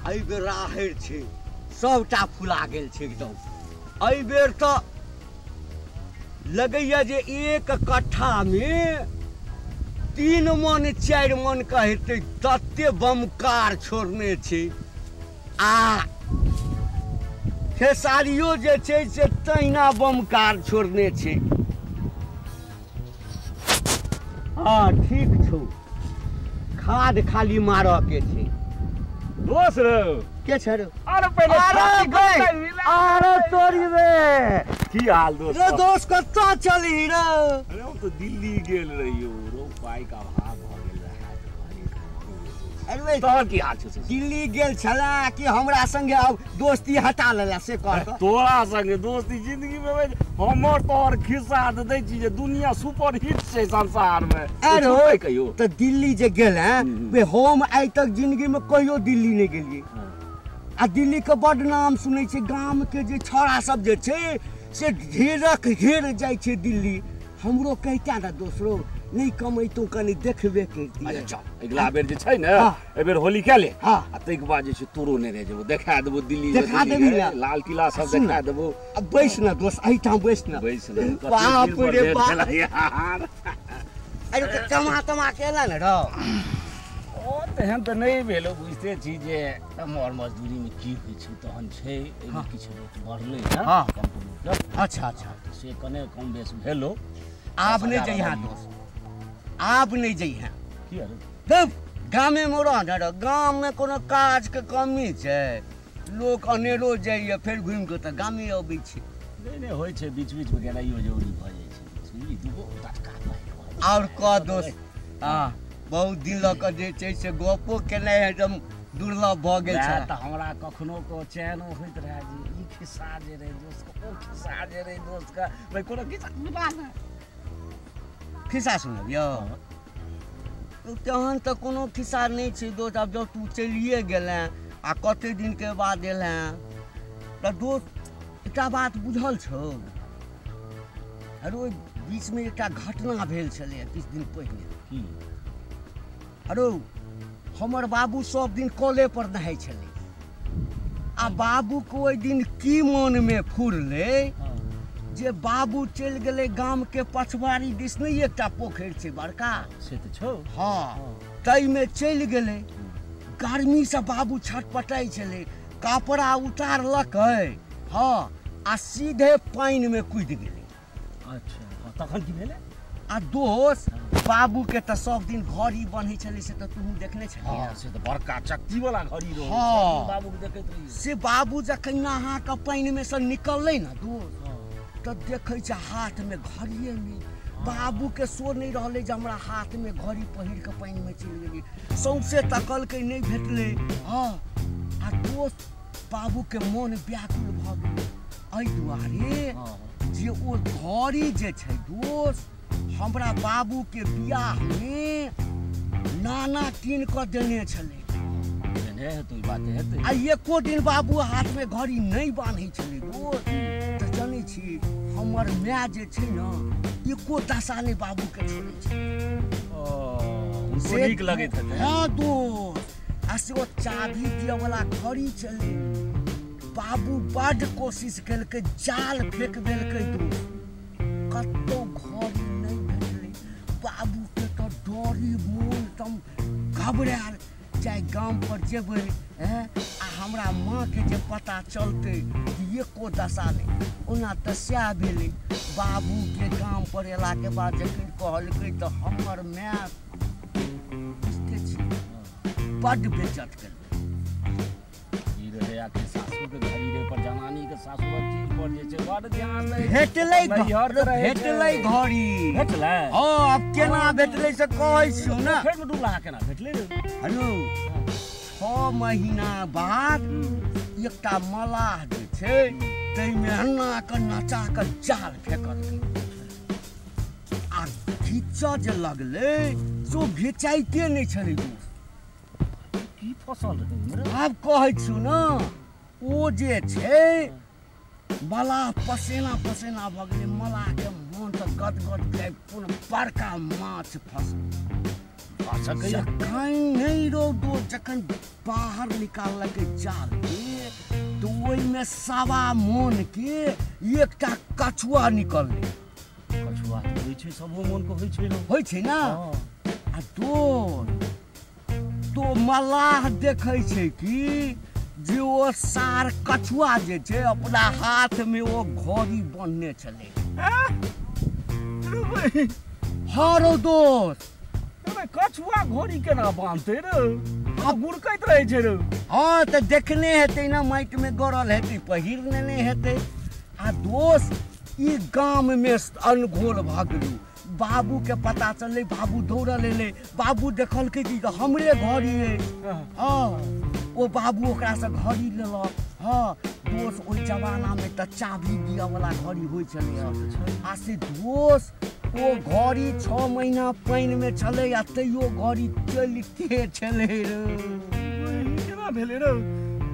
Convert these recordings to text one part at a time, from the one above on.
एहि बेर राहरि छै सबटा फुला गेल छै एकदम। एहि बेर तऽ लगैया जे एक कट्ठा में 3 मन 4 मन का हेतै, तते बमकार छोड़ने छै। आ खेसारियो जे छै से तहिना बमकार छोड़ने छै। हाँ ठीक छौ, खाद खाली मारऽ के छै। दोस्त रे के छै रे? अरे पहले अरे तोरी रे की हाल दोस्त? रे दोस्त कत्ता चली रे? अरे हम तो दिल्ली गेल रहियो, रो पाई का भाग भ गेल रहा। अरे तोहर की हाल छै? दिल्ली गेल छला कि हमरा संगे अब दोस्ती हटा लेला से कह। तोरा संगे दोस्ती जिंदगी में हमर तोहर खिस्सा दे दै छी जे दुनिया सुपर हिट छै संसार में। अरे कहियो तो दिल्ली जे गेल हैं वे हम आइ तक जिंदगी में कहियो दिल्ली नहीं गेलिए। आ दिल्ली के बड़ नाम सुनै छै, गाम के जे छौड़ा सब जे छै से घेर जाइ छै दिल्ली। हमरो कहता ना दोसरो नहीं कमैतो कनी देखबे करती। अच्छा चल अगला बेर जे छै ने ए बेर होली के ले आ तै के बाद जे छै तोरो ने रह जेबो, देखा देबो दिल्ली में, देखा देबी लाल किला सब देखा देबो। अब बैस ना दोस्त, आई ठाम बैस ना। बाप रे बाप यार। अरे तमा केला न रो। ओ तेहन तऽ नहीं भेलो, बुझते छी जे हमर मजदूरी में की होय छै तहन छै एमे किछ रेट बढ़ले है कंपनी। अच्छा से कने कम बेस भेलो। आप नहीं जइहा दोस्त, आप नहीं जइहा। की अरे तब गामे में रह ना रो, गाम में कोनो काज के कमी छै, लोग अनेरो जाइए फिर घूम के तऽ गामे अबै छै। नहीं होय छै, बीच बीच में गेनाइयो जरूरी भ जाय छै, सुनी दुगो तटका पाई। और कह दोस्त हाँ बहुत दिन लग जे छै से गपो केनाइ एकदम दुर्लभ भ गेल छै। तऽ हमरा कखनो को चैनो होइत रहा जे ई खिस्सा जे रहे दोस्त के, ओ खिस्सा जे रहे दोस्त का, भाई कोनो खिस्सा बता ना। खिस्सा सुनबियो तहन तऽ कोनो खिस्सा नहीं छै दोस्त। अब जब तू चलिए गेले आ कते दिन के बाद एले तऽ दोस्त एकटा बात बुझल छौ? अरे बीच में एकटा घटना भेल छलै किछु दिन पहिने। अरे हमर बाबू सब दिन कले पर नहाय छलै आ बाबू को ओहि दिन की मन में फुरले जे बाबू चल गेले गाम के पछवाड़ी दिस नहीं एकटा पोखर छै बड़का से तो छौ। हाँ तई में चल गेले, गर्मी से बाबू छटपटाई छले, कपड़ा उतारलक हाँ आ सीधे पानी में कूद गेले। अच्छा तखन की भेले? आ दोस्त बाबू के तो सब दिन घड़ी बन्हे छले से तो तू देखने छली। हाँ से तो बड़का चक्की वाला घड़ी रहो। हाँ बाबू के देखैत रही से बाबू जखन नहा के पानी में से निकलले ना दोस्त तो देखे छै हाथ में घड़िए नहीं। बाबू के सो नहीं रहले जे हमरा हाथ में घड़ी पहिर के पानी में चल गेली, सौंसे तकल के नहीं भेटले। हाँ आ दोस्त बाबू के मन व्याकुल भ गेल एहि दुआरे जे ओ घड़ी जे छै दोस्त हमरा बाबू के बियाह में नाना कीन के देने छले। आ एको दिन बाबू हाथ में घड़ी नहीं बांधे छले दोस्त। तो जाने छी हमर माय जे छै ना एको दशा नहीं बाबू के छोड़े छै। से नीक लगैत हेतै। हाँ दोस्त आ से ओ चाभी दिए वाला घड़ी छले। बाबू बड़ कोशिश केलकै, जाल फेंक देलकै दोस्त, कतौ घड़ी नहीं भेटले। बाबू के तो डरी मोन तम घबरायल चाहे गाम पर जेबै आ हमरा माँ के जे पता चलते कि एको दशा नहीं। ओना तऽ सएह भेलै, बाबू के गाम पर एला के बाद जखन कहलकै तऽ हमर माय बुझते छी बड़ बेइज्जत केलकै। ई रहे आके सासू के घड़ी रे पर जनानी के सासुर चीज पर जे छै बड़ ध्यान दै। भेटलै घड़ी भेटलै। हाँ अब केना भेटलै से कहै छियौ ना। फेर में डूबला केना भेटलै रे? हेलो 6 महीना बाद एकटा मलाह जे छै तई में अन्ना के नचा के जाल फेंकल आ खींचा जे लगले सो घिचाइते नहीं छलै दोस्त। की फसल रहे? आब कहै छियौ ना ओ जे छै मलाह पसेना पसेना भ गेलै। मलाह के मोन तऽ गदगद के कोन बड़का माछ फंस जखन नहीं रो दो जखन बाहर निकालक जाल के तो ओहिमे सवा मन के एकटा कछुआ निकलले। कछुआ तो होइ छै, सबो मन को होइ छै ना। आ तो मलाह देखै छै कि जे ओ सार कछुआ जे छै अपना हाथ में वो घड़ी बांधने चले। हाँ रो दोस्त, कछुआ घड़ी केना बांधते रे? गुड़कैत रहे छै रे। हाँ तो देखने हेतै ना, माटि में गड़ल हेतै, पहिरने नहीं हेतै। आ दोस्त ई गाम में अनघोल भगलू। बाबू के पता चले, बाबू दौड़ल एले। बाबू देखल कि हमरे घड़ी है। हाँ ओ बाबू ओकरा से घड़ी लेलक। हाँ दोस्त ओहि जमाना में तो चाभी दिया वाला घड़ी होइ छलै। आ से दोस्त ओ घड़ी 6 महीना पानि में चले आ तैयो घड़ी चलते छलै रे। केना भेलै रे?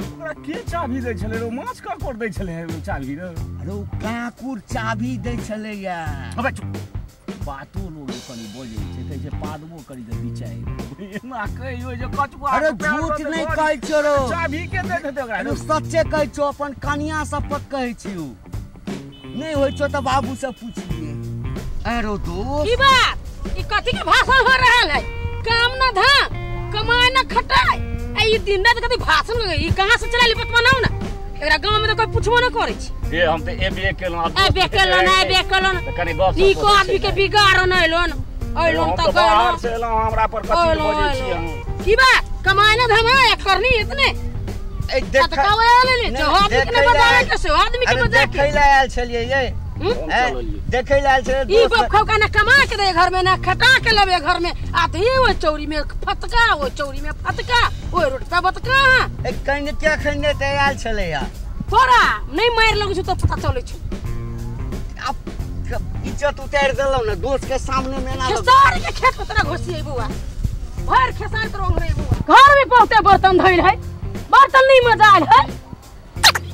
ओकरा के चाभी दै छलै रे? माछ काकुर दै छलै चाभी रे? अरे ओ काकुर चाभी दै छलै या। अबे बातो लोग कनी बोलै छै, कहै छै पादबो करी दे बिचाई। एना कहियो जे कछुआ। अरे झूठ नहीं कहै छौ रो। चाभी के दे देते ओकरा? अरे सच्चे कहै छौ, अपन कनिया सब पर कहै छियौ। नहीं होइ छौ त बाबू से पूछ लिए। अरे दोस्त की बात? ई कथि के भाषण हो रहल है? काम ना धाम, कमाई ना खटाई, ई दिन रात कथि भाषण लगे? ई कहां से चलाली बत बनाऊ ना? एकरा गांव में तो कोई पूछबो ना करे छै। ए हम त एबे केलन। एबे केलन कनी गप ई को आदमी के बिगाड़ नै लोन। अइलोन त बाहर से एलो, हमरा पर कथि बोलै छी हम? की बात? कमाई ना धाम है करनी इतने। ए देख त कावे ले जो आदमी के बतावे कैसे आदमी के बता के देखै ले आयल छलिए ये। देखै ले आयल छलिए। ई बप खौ का ना कमा के दे घर में ना खटा के लबे घर में। आते ही वो चौरी में फटका, वो चौरी में फटका, वो रोड पे बतका। ए कने क्या खने ते आयल छले या। तोरा नहीं मार लगै छ त पता चलै छै। अब इज्जत उतार देलौ ना दोस्त के सामने में ना। खेसार के खेत में तोरा घोसिए बुआ। भर खेसार करो रे बुआ। घर में बहुते बर्तन धइल है, बर्तन नहीं मजाल है।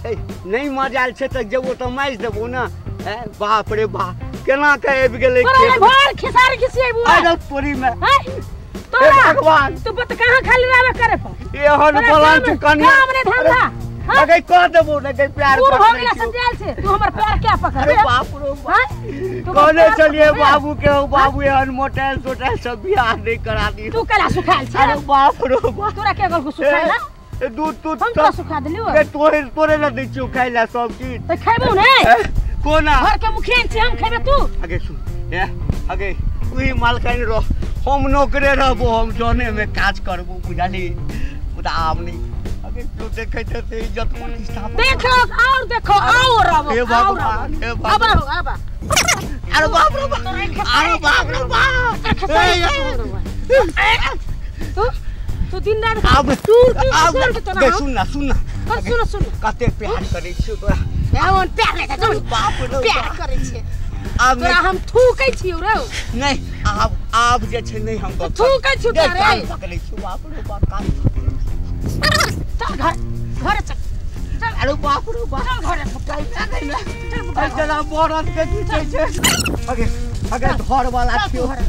ए नहीं मजाल छै त जेबो त माइज देबो ना। बाप रे बाप, केना के आबि गेलै खेत। भर खेसार घिसिए बुआ। अरे तोरी में तोरा भगवान, तू बत कहां खाली रहबे करे पर? एहन बलान तू कनिया काम ने धंधा। अगे कह देबो ना के प्यार दूर हो कर। गेला सजाल से तू हमर पैर क्या पकड़? अरे बाप रे बाप, कहने चलिए बाबू के हो, बाबू एहन मोटेल सोटेल सब बियाह नहीं करा दी। तू कला सुखाल छ? अरे बाप रे बाप, तोरा के गल को सुखाल ना? दूध हम तो सुखा देलियो। ए तोरे ना दै छियो खाइ ला सब चीज। त खैबो ने? कोना घर के मुखिया छी हम, खैबे तू? आगे सुन, आगे तू मालकाइन रह, हम नौकरे रहबो, हम जने में काज करबो, बुझाली? मुदा आब नहीं आगे तो देखे ते इज्जत प्रतिष्ठा। देखो और देखो और अब हे भगवान, हे भगवान। अब अरे बाप रे बाप, अरे बाप रे बाप। तू दिन रात अब तू सुन ना सुन कते प्यार करै छियो तोरा। एवन प्यार नै त बाप रे प्यार करै छियै। अब तोरा हम थूकै छियौ रे। नहीं अब जे छै नहीं हम थूकै छियौ तोरा रे। पकड़ै छियो बाप रे बाप। चल घर चल। अरे बाप रे बाप, घर चल। चला मरद के की छै। आगे घर वाला छियो। घर